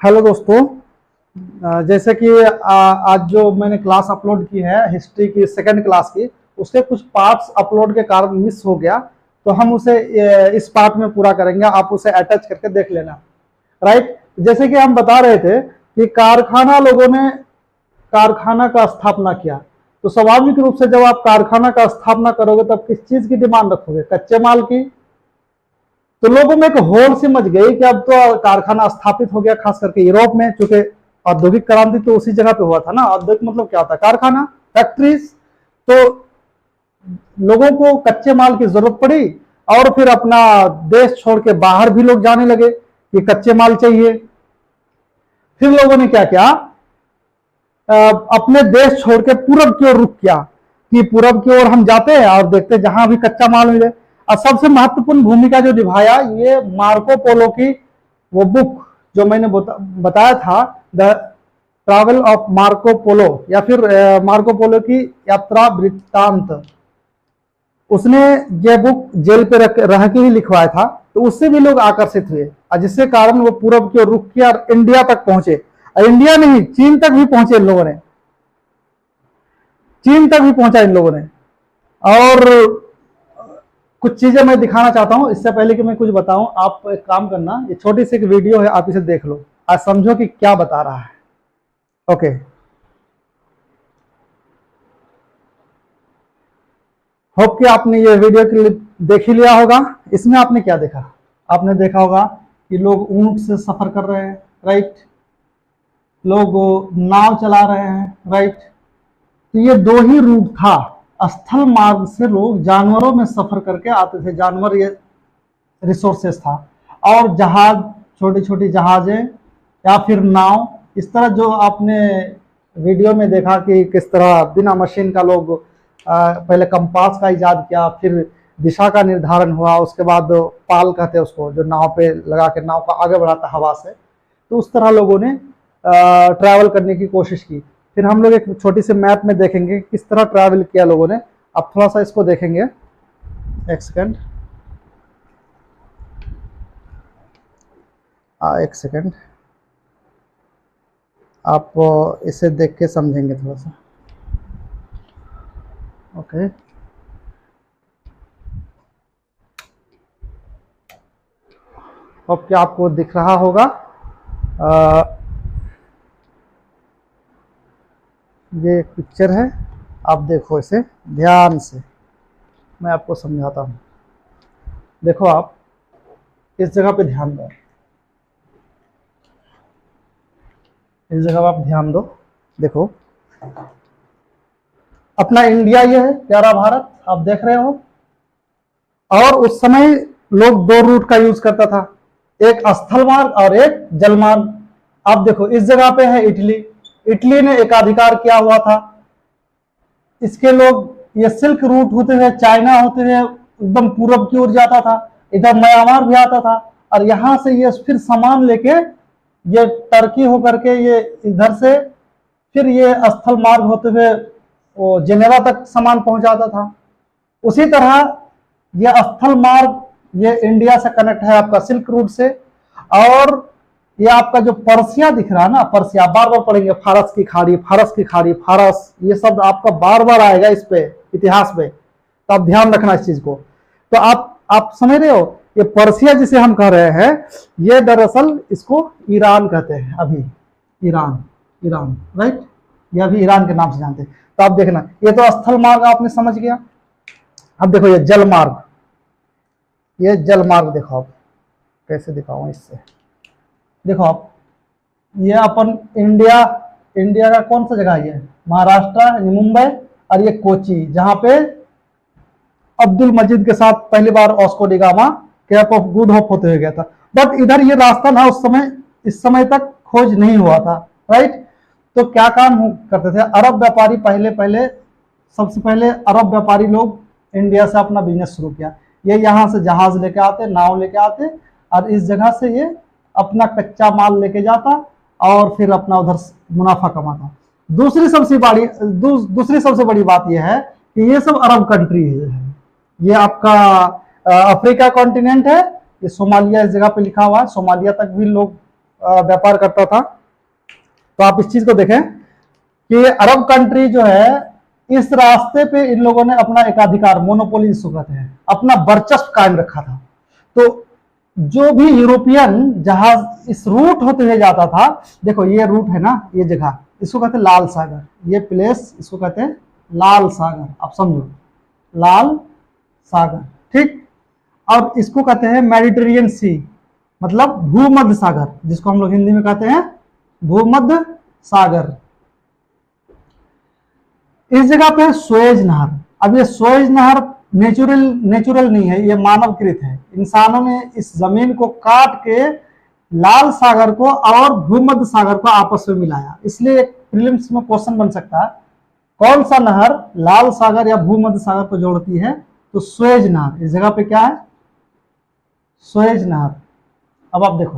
Hello दोस्तों। जैसे कि आज जो मैंने क्लास अपलोड की है हिस्ट्री की सेकंड क्लास की, उसके कुछ पार्ट्स अपलोड के कारण मिस हो गया, तो हम उसे इस पार्ट में पूरा करेंगे। आप उसे अटैच करके देख लेना। राइट। जैसे कि हम बता रहे थे कि लोगों ने कारखाना का स्थापना किया, तो स्वाभाविक रूप से जब आप कारखाना का स्थापना करोगे तब किस चीज की डिमांड रखोगे? कच्चे माल की। तो लोगों में एक होड़ सी मच गई कि अब तो कारखाना स्थापित हो गया, खास करके यूरोप में, चूंकि औद्योगिक क्रांति तो उसी जगह पे हुआ था ना। औद्योगिक मतलब क्या होता है? कारखाना, फैक्ट्रीज। तो लोगों को कच्चे माल की जरूरत पड़ी और फिर अपना देश छोड़ के बाहर भी लोग जाने लगे कि कच्चे माल चाहिए। फिर लोगों ने क्या किया, अपने देश छोड़ के पूरब की ओर रुख किया कि पूरब की ओर हम जाते हैं और देखते हैं जहां भी कच्चा माल मिले। और सबसे महत्वपूर्ण भूमिका जो निभाया, ये मार्को पोलो की वो बुक जो मैंने बताया था, the travel of Marco Polo, या फिर मार्को पोलो की यात्रा वृत्तांत। उसने ये बुक जेल पे रह के ही लिखवाया था, तो उससे भी लोग आकर्षित हुए और जिसके कारण वो पूरब की ओर रुख किया और इंडिया तक पहुंचे। और इंडिया नहीं, चीन तक भी पहुंचे इन लोगों ने। चीन तक भी पहुंचा इन लोगों ने। और कुछ चीजें मैं दिखाना चाहता हूं। इससे पहले कि मैं कुछ बताऊं, आप एक काम करना, ये छोटी सी एक वीडियो है, आप इसे देख लो, आज समझो कि क्या बता रहा है। ओके। होप कि आपने ये वीडियो क्लिप देख ही लिया होगा। इसमें आपने क्या देखा? आपने देखा होगा कि लोग ऊंट से सफर कर रहे हैं, राइट। लोग नाव चला रहे हैं, राइट। तो ये दो ही रूट था। स्थल मार्ग से लोग जानवरों में सफर करके आते थे, जानवर ये रिसोर्सेस था। और जहाज, छोटी छोटी जहाजें या फिर नाव, इस तरह जो आपने वीडियो में देखा कि किस तरह बिना मशीन का लोग पहले कंपास का इजाद किया, फिर दिशा का निर्धारण हुआ, उसके बाद पाल कहते हैं उसको, जो नाव पे लगा के नाव को आगे बढ़ाता हवा से। तो उस तरह लोगों ने ट्रैवल करने की कोशिश की। फिर हम लोग एक छोटी सी मैप में देखेंगे किस तरह ट्रैवल किया लोगों ने। अब थोड़ा सा इसको देखेंगे, एक सेकंड, एक सेकंड, आप इसे देख के समझेंगे थोड़ा सा। ओके। अब क्या आपको दिख रहा होगा? ये एक पिक्चर है, आप देखो इसे ध्यान से, मैं आपको समझाता हूँ। देखो, आप इस जगह पे ध्यान दो, इस जगह आप ध्यान दो। देखो, अपना इंडिया ये है, प्यारा भारत, आप देख रहे हो। और उस समय लोग दो रूट का यूज करता था, एक स्थल मार्ग और एक जल मार्ग। आप देखो, इस जगह पे है इटली। इटली ने एकाधिकार किया हुआ था। इसके लोग ये सिल्क रूट होते हुए, चाइना होते हुए एकदम पूरब की ओर जाता था, इधर म्यांमार भी आता था, और यहां से ये फिर सामान लेके ये टर्की होकर के ये इधर से फिर ये स्थल मार्ग होते हुए वो जेनेवा तक सामान पहुंचाता था। उसी तरह ये स्थल मार्ग ये इंडिया से कनेक्ट है आपका सिल्क रूट से। और ये आपका जो पर्सिया दिख रहा है ना, पर्सिया, बार बार पढ़ेंगे, फारस की खाड़ी, फारस की खाड़ी, फारस, ये शब्द आपका बार बार आएगा इस पे इतिहास में, तो आप ध्यान रखना इस चीज को। तो आप समझ रहे हो, ये पर्सिया जिसे हम कह रहे हैं, ये दरअसल इसको ईरान कहते हैं अभी, ईरान, ईरान, राइट। ये अभी ईरान के नाम से जानते हैं। तो आप देखना, ये तो स्थल मार्ग आपने समझ गया। अब देखो ये जल मार्ग, ये जल मार्ग देखो, आप कैसे दिखाऊं इससे। देखो आप, ये अपन इंडिया का कौन सा जगह है? ये महाराष्ट्र, मुंबई, और ये कोची, जहां पे अब्दुल मजीद के साथ पहली बार Vasco da Gama Cape of Good Hope होते हुए गया था। बट इधर ये रास्ता ना उस समय, इस समय तक खोज नहीं हुआ था, राइट। तो क्या काम करते थे अरब व्यापारी? सबसे पहले अरब व्यापारी लोग इंडिया से अपना बिजनेस शुरू किया। ये यहाँ से जहाज लेके आते, नाव लेके आते, और इस जगह से ये अपना कच्चा माल लेके जाता और फिर अपना उधर मुनाफा कमाता। दूसरी सबसे बड़ी बात यह है कि ये सब अरब कंट्री है। ये आपका अफ्रीका कॉन्टिनेंट है, ये सोमालिया इस जगह पे लिखा हुआ है, सोमालिया तक भी लोग व्यापार करता था। तो आप इस चीज को देखें कि अरब कंट्री जो है, इस रास्ते पे इन लोगों ने अपना एकाधिकार, मोनोपोली जिसको कहते हैं, अपना वर्चस्व कायम रखा था। तो जो भी यूरोपियन जहाज इस रूट होते हुए जाता था, देखो ये रूट है ना, ये जगह इसको कहते हैं लाल सागर, ये प्लेस इसको कहते हैं लाल सागर, आप समझो, लाल सागर, ठीक। और इसको कहते हैं मेडिटेरियन सी, मतलब भूमध्य सागर, जिसको हम लोग हिंदी में कहते हैं भूमध्य सागर। इस जगह पे है स्वेज नहर। अब ये स्वेज नहर नेचुरल नहीं है, ये मानवकृत है। इंसानों ने इस जमीन को काट के लाल सागर को और भूमध्य सागर को आपस में मिलाया। इसलिए एक प्रीलिम्स में क्वेश्चन बन सकता है, कौन सा नहर लाल सागर या भूमध्य सागर को जोड़ती है? तो स्वेज नहर। इस जगह पे क्या है? स्वेज नहर। अब आप देखो,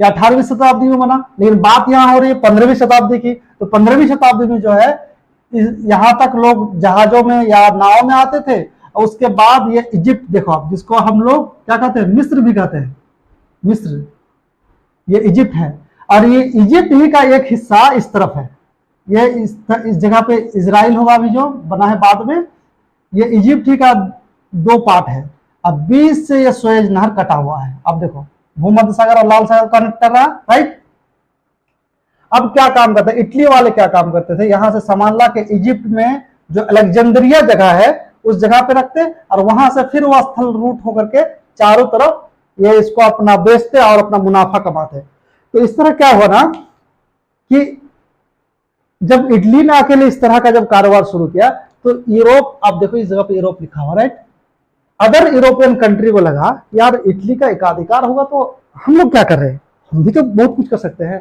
ये 18वीं शताब्दी में बना, लेकिन बात यहां हो रही है 15वीं शताब्दी की। तो 15वीं शताब्दी में जो है, यहां तक लोग जहाजों में या नाव में आते थे। और उसके बाद ये इजिप्ट देखो आप, जिसको हम लोग क्या कहते हैं, मिस्र भी कहते हैं, मिस्र, ये इजिप्ट है। और ये इजिप्ट ही का एक हिस्सा इस तरफ है, ये इस जगह पे इजराइल होगा अभी जो बना है बाद में, ये इजिप्ट ही का 2 पार्ट है। अब बीच से ये स्वेज नहर कटा हुआ है। अब देखो, भूमध्य सागर और लाल सागर कनेक्ट कर रहा है, राइट। अब क्या काम करते हैं इटली वाले, क्या काम करते थे, यहां से सामान ला के इजिप्ट में जो अलेक्जेंड्रिया जगह है उस जगह पे रखते, और वहां से फिर वो स्थल रूट होकर के चारों तरफ ये इसको अपना बेचते और अपना मुनाफा कमाते। तो इस तरह क्या हुआ ना कि जब इटली ने अकेले इस तरह का जब कारोबार शुरू किया, तो यूरोप, आप देखो इस जगह पे यूरोप लिखा हुआ, राइट। अदर यूरोपियन कंट्री को लगा यार इटली का एकाधिकार होगा तो हम लोग क्या कर रहे हैं, हम भी तो बहुत कुछ कर सकते हैं।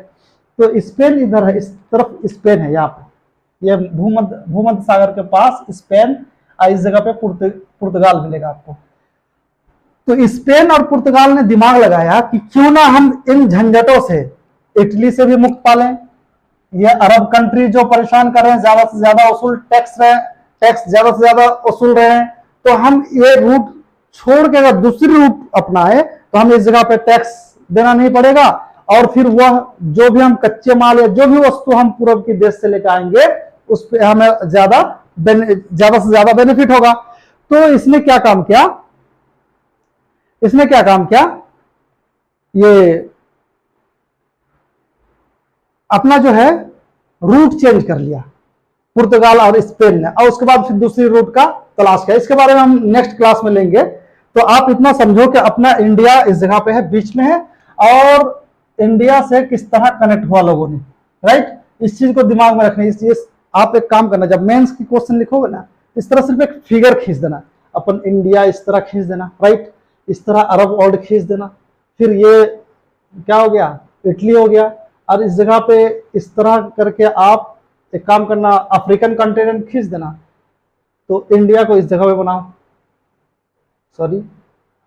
तो स्पेन इधर है, इस तरफ स्पेन है, यहाँ पे ये भूमध्य सागर के पास स्पेन, इस जगह पे पुर्तगाल मिलेगा आपको। तो स्पेन और पुर्तगाल ने दिमाग लगाया कि क्यों ना हम इन झंझटों से इटली से भी मुक्त पालें। ये अरब कंट्री जो परेशान कर रहे हैं, ज्यादा से ज्यादा टैक्स ज्यादा से ज्यादा वसूल रहे हैं, तो हम ये रूट छोड़ के अगर दूसरी रूट अपनाए तो हम इस जगह पे टैक्स देना नहीं पड़ेगा, और फिर वह जो भी हम कच्चे माल या जो भी वस्तु हम पूर्व के देश से लेकर आएंगे उस पर हमें ज्यादा से ज्यादा बेनिफिट होगा। तो इसने क्या काम किया, ये अपना जो है रूट चेंज कर लिया पुर्तगाल और स्पेन ने, और उसके बाद फिर दूसरी रूट का तलाश किया। इसके बारे में हम नेक्स्ट क्लास में लेंगे। तो आप इतना समझो कि अपना इंडिया इस जगह पे है, बीच में है, और इंडिया से किस तरह कनेक्ट हुआ लोगों ने, राइट। इस चीज को दिमाग में रखना। इसलिए आप एक काम करना, जब मेंस की क्वेश्चन लिखोगे ना, इस तरह सिर्फ एक फिगर खींच देना, अपन इंडिया इस तरह खींच देना, राइट, इस तरह अरब वर्ल्ड खींच देना, फिर ये क्या हो गया, इटली हो गया, और इस जगह पे इस तरह करके आप एक काम करना, अफ्रीकन कॉन्टिनेंट खींच देना। तो इंडिया को इस जगह पे बनाओ, सॉरी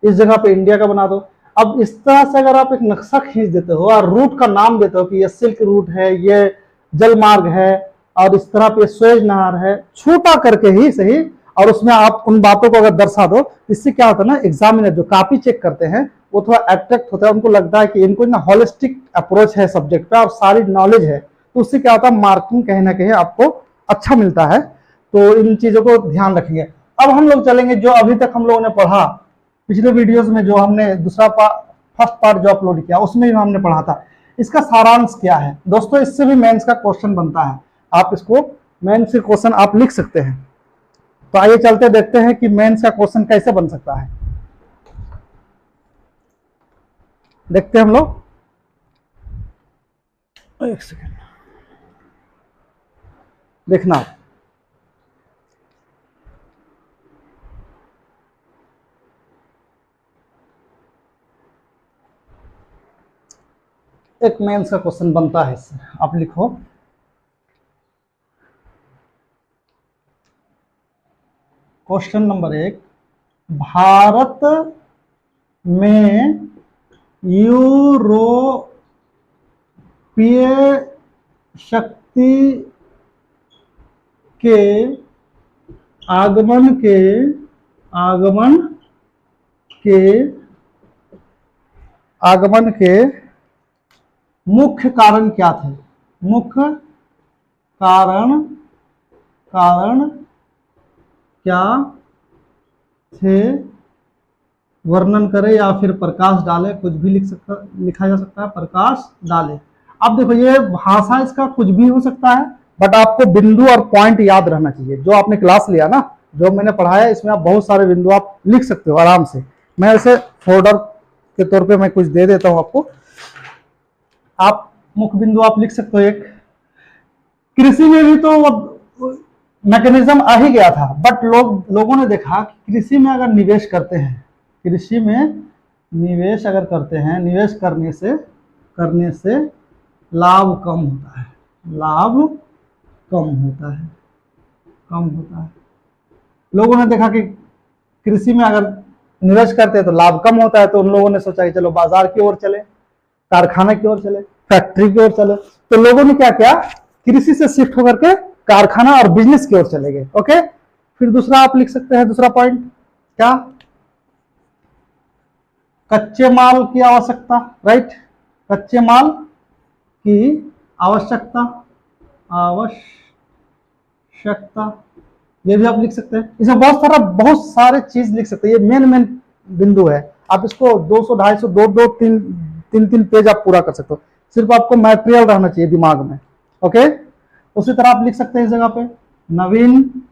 इस जगह पे इंडिया का बना दो। अब इस तरह से अगर आप एक नक्शा खींच देते हो और रूट का नाम देते हो कि ये सिल्क रूट है, ये जलमार्ग है, और इस तरह पे स्वेज नहर है, छोटा करके ही सही, और उसमें आप उन बातों को अगर दर्शा दो, इससे क्या होता है ना, एग्जामिनर जो कॉपी चेक करते हैं वो थोड़ा अट्रैक्ट होता है, उनको लगता है कि इनको ना होलिस्टिक अप्रोच है सब्जेक्ट पे और सारी नॉलेज है। तो उससे क्या होता है, मार्किंग कहीं ना कहीं आपको अच्छा मिलता है। तो इन चीजों को ध्यान रखिए। अब हम लोग चलेंगे जो अभी तक हम लोगों ने पढ़ा, पिछले वीडियोस में जो हमने फर्स्ट पार्ट जो अपलोड किया उसमें भी हमने पढ़ा था, इसका सारांश क्या है दोस्तों। इससे भी मेंस का क्वेश्चन बनता है, आप इसको मेंस के क्वेश्चन आप लिख सकते हैं। तो आइए चलते देखते हैं कि मेंस का क्वेश्चन कैसे बन सकता है, देखते हैं हम लोग। एक सेकेंड देखना, एक मेंस का क्वेश्चन बनता है इससे, आप लिखो क्वेश्चन नंबर 1, भारत में यूरोपीय शक्ति के आगमन के मुख्य कारण क्या थे? मुख्य कारण क्या थे? वर्णन करे या फिर प्रकाश डाले, कुछ भी लिखा जा सकता है, प्रकाश डाले। अब देखो ये भाषा इसका कुछ भी हो सकता है, बट आपको बिंदु और पॉइंट याद रहना चाहिए। जो आपने क्लास लिया ना, जो मैंने पढ़ाया, इसमें आप बहुत सारे बिंदु आप लिख सकते हो आराम से। मैं ऐसे फोल्डर के तौर पे मैं कुछ दे देता हूं आपको, आप मुख्य बिंदु आप लिख सकते हो। एक कृषि में भी तो मैकेनिज्म आ ही गया था, बट लोगों ने देखा कि कृषि में अगर निवेश करते हैं, कृषि में निवेश अगर करते हैं, निवेश करने से लाभ कम होता है, लाभ कम होता है। लोगों ने देखा कि कृषि में अगर निवेश करते हैं तो लाभ कम होता है, तो उन लोगों ने सोचा कि चलो बाजार की ओर चले, कारखाने की ओर चले, फैक्ट्री की ओर चले। तो लोगों ने क्या किया, कृषि से शिफ्ट होकर के कारखाना और बिजनेस की ओर चले गए। ओके, फिर दूसरा आप लिख सकते हैं, दूसरा पॉइंट क्या? कच्चे माल की आवश्यकता, राइट, कच्चे माल की आवश्यकता, ये भी आप लिख सकते हैं। इसमें बहुत सारे चीज लिख सकते हैं, ये मेन बिंदु है। आप इसको 200, 250, 2 3 पेज आप पूरा कर सकते हो। सिर्फ आपको मटेरियल रहना चाहिए दिमाग में। ओके, उसी तरह आप लिख सकते हैं इस जगह पे नवीन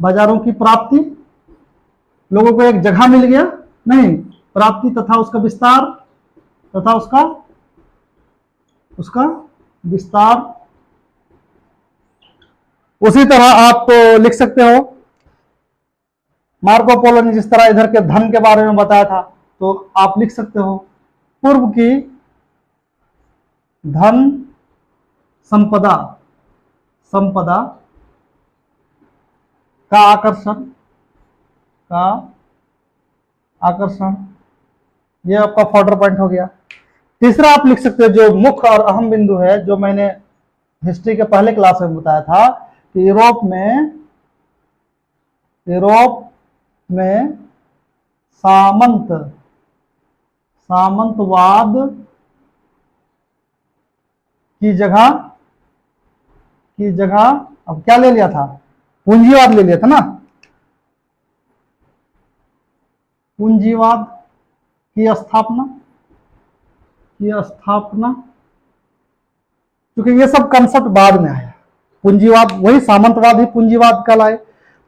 बाजारों की प्राप्ति, लोगों को एक जगह मिल गया, नहीं, प्राप्ति तथा उसका विस्तार, तथा उसका विस्तार। उसी तरह आप लिख सकते हो, मार्को पोलो ने जिस तरह इधर के धन के बारे में बताया था, तो आप लिख सकते हो पूर्व की धन संपदा का आकर्षण, ये आपका फॉर्डर पॉइंट हो गया। तीसरा आप लिख सकते हो, जो मुख्य और अहम बिंदु है, जो मैंने हिस्ट्री के पहले क्लास में बताया था कि यूरोप में सामंतवाद की जगह अब क्या ले लिया था? पूंजीवाद ले लिया था ना। पूंजीवाद की स्थापना, क्योंकि ये सब कंसेप्ट बाद में आया। पूंजीवाद, वही सामंतवाद ही पूंजीवाद कहलाए।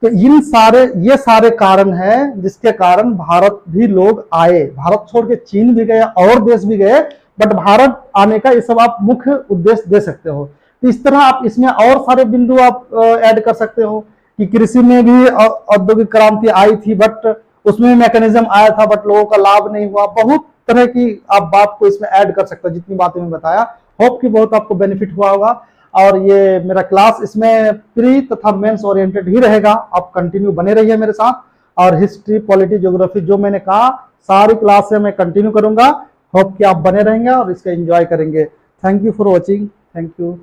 तो ये सारे कारण हैं जिसके कारण भारत भी लोग आए। भारत छोड़ के चीन भी गए और देश भी गए, बट भारत आने का ये सब आप मुख्य उद्देश्य दे सकते हो। तो इस तरह आप इसमें और सारे बिंदु आप ऐड कर सकते हो कि कृषि में भी औद्योगिक क्रांति आई थी, बट उसमें मैकेनिज्म आया था, बट लोगों का लाभ नहीं हुआ। बहुत तरह की आप बात को इसमें ऐड कर सकते हो, जितनी बातें मैं बताया। होप कि बहुत आपको बेनिफिट हुआ होगा। और ये मेरा क्लास इसमें प्री तथा मेंस ओरिएंटेड ही रहेगा, आप कंटिन्यू बने रहिए मेरे साथ। और हिस्ट्री, पॉलिटी, ज्योग्राफी जो मैंने कहा सारी क्लास से मैं कंटिन्यू करूंगा। होप कि आप बने रहेंगे और इसका एंजॉय करेंगे। Thank you for watching. Thank you.